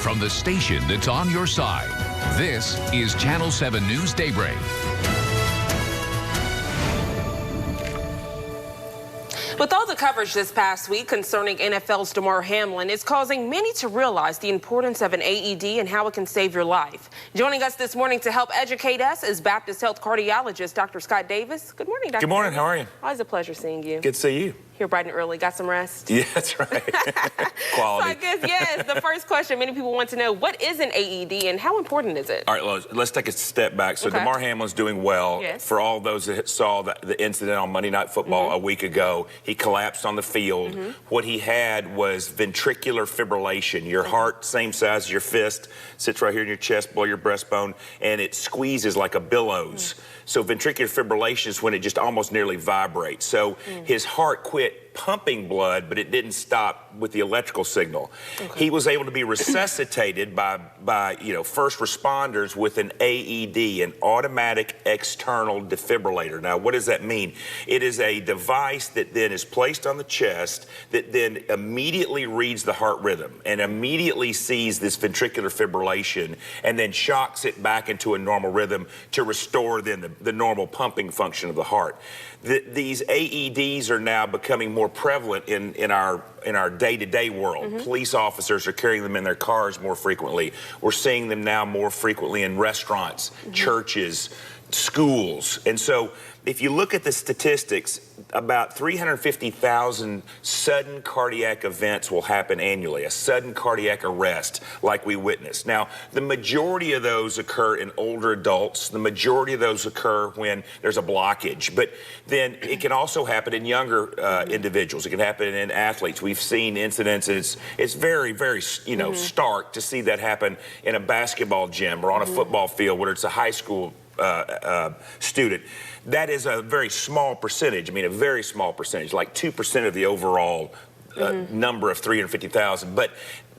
from the station that's on your side. This is Channel 7 News Daybreak. With all the coverage this past week concerning NFL's Damar Hamlin, it's causing many to realize the importance of an AED and how it can save your life. Joining us this morning to help educate us is Baptist Health cardiologist Dr. Scott Davis. Good morning, Dr. Good morning. Davis. How are you? Always a pleasure seeing you. Good to see you. Here bright and early. Got some rest? Yeah, that's right. Quality. So I guess, yes, the first question many people want to know, what is an AED and how important is it? All right, let's take a step back. So Damar Hamlin's doing well. Yes. For all those that saw the incident on Monday Night Football a week ago, he collapsed on the field. What he had was ventricular fibrillation. Your heart, same size as your fist, sits right here in your chest, below your breastbone, and it squeezes like a billows. So ventricular fibrillation is when it just almost nearly vibrates. So his heart quit pumping blood, but it didn't stop with the electrical signal. He was able to be resuscitated by first responders with an AED, an automatic external defibrillator. Now, what does that mean? It is a device that then is placed on the chest that then immediately reads the heart rhythm and immediately sees this ventricular fibrillation and then shocks it back into a normal rhythm to restore then the normal pumping function of the heart. These AEDs are now becoming more prevalent in our day-to-day world. Police officers are carrying them in their cars more frequently. We're seeing them now more frequently in restaurants, churches, schools. And so if you look at the statistics, about 350,000 sudden cardiac events will happen annually, a sudden cardiac arrest like we witnessed. Now, the majority of those occur in older adults. The majority of those occur when there's a blockage. But then it can also happen in younger individuals. It can happen in athletes. We've seen incidents, and it's very, very, stark to see that happen in a basketball gym or on a football field, whether it's a high school student. That is a very small percentage. I mean, a very small percentage, like 2% of the overall number of 350,000. But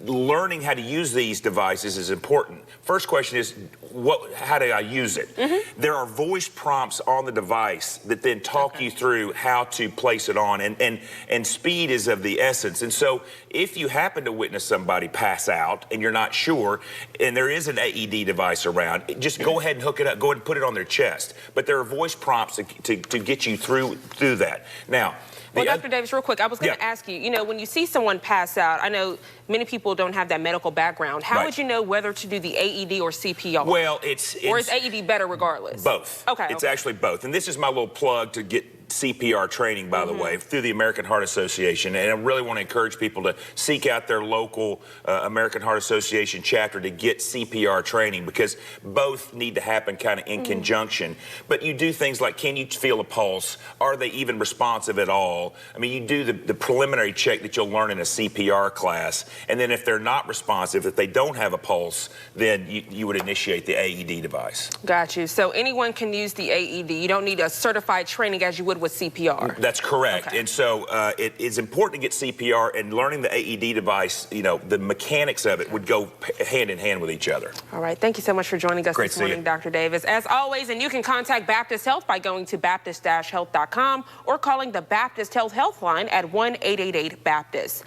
learning how to use these devices is important. First question is, how do I use it? There are voice prompts on the device that then talk you through how to place it on, and speed is of the essence. And so if you happen to witness somebody pass out and you're not sure, and there is an AED device around, just go ahead and hook it up, go ahead and put it on their chest. But there are voice prompts to get you through that. Now, well, Dr. Davis, real quick, I was going to ask you, when you see someone pass out, I know many people don't have that medical background. How would you know whether to do the AED or CPR? Well, or is AED better regardless? Both. It's actually both. And this is my little plug to get CPR training, by the way, through the American Heart Association. And I really want to encourage people to seek out their local American Heart Association chapter to get CPR training, because both need to happen kind of in conjunction. But you do things like, can you feel a pulse? Are they even responsive at all? I mean, you do the preliminary check that you'll learn in a CPR class. And then if they're not responsive, if they don't have a pulse, then you would initiate the AED device. Got you. So anyone can use the AED. You don't need a certified training as you would with CPR. That's correct. And so it is important to get CPR, and learning the AED device, the mechanics of it would go hand in hand with each other. All right. Thank you so much for joining us this morning, Dr. Davis. As always, and you can contact Baptist Health by going to baptist-health.com or calling the Baptist Health Helpline at 1-888-BAPTIST.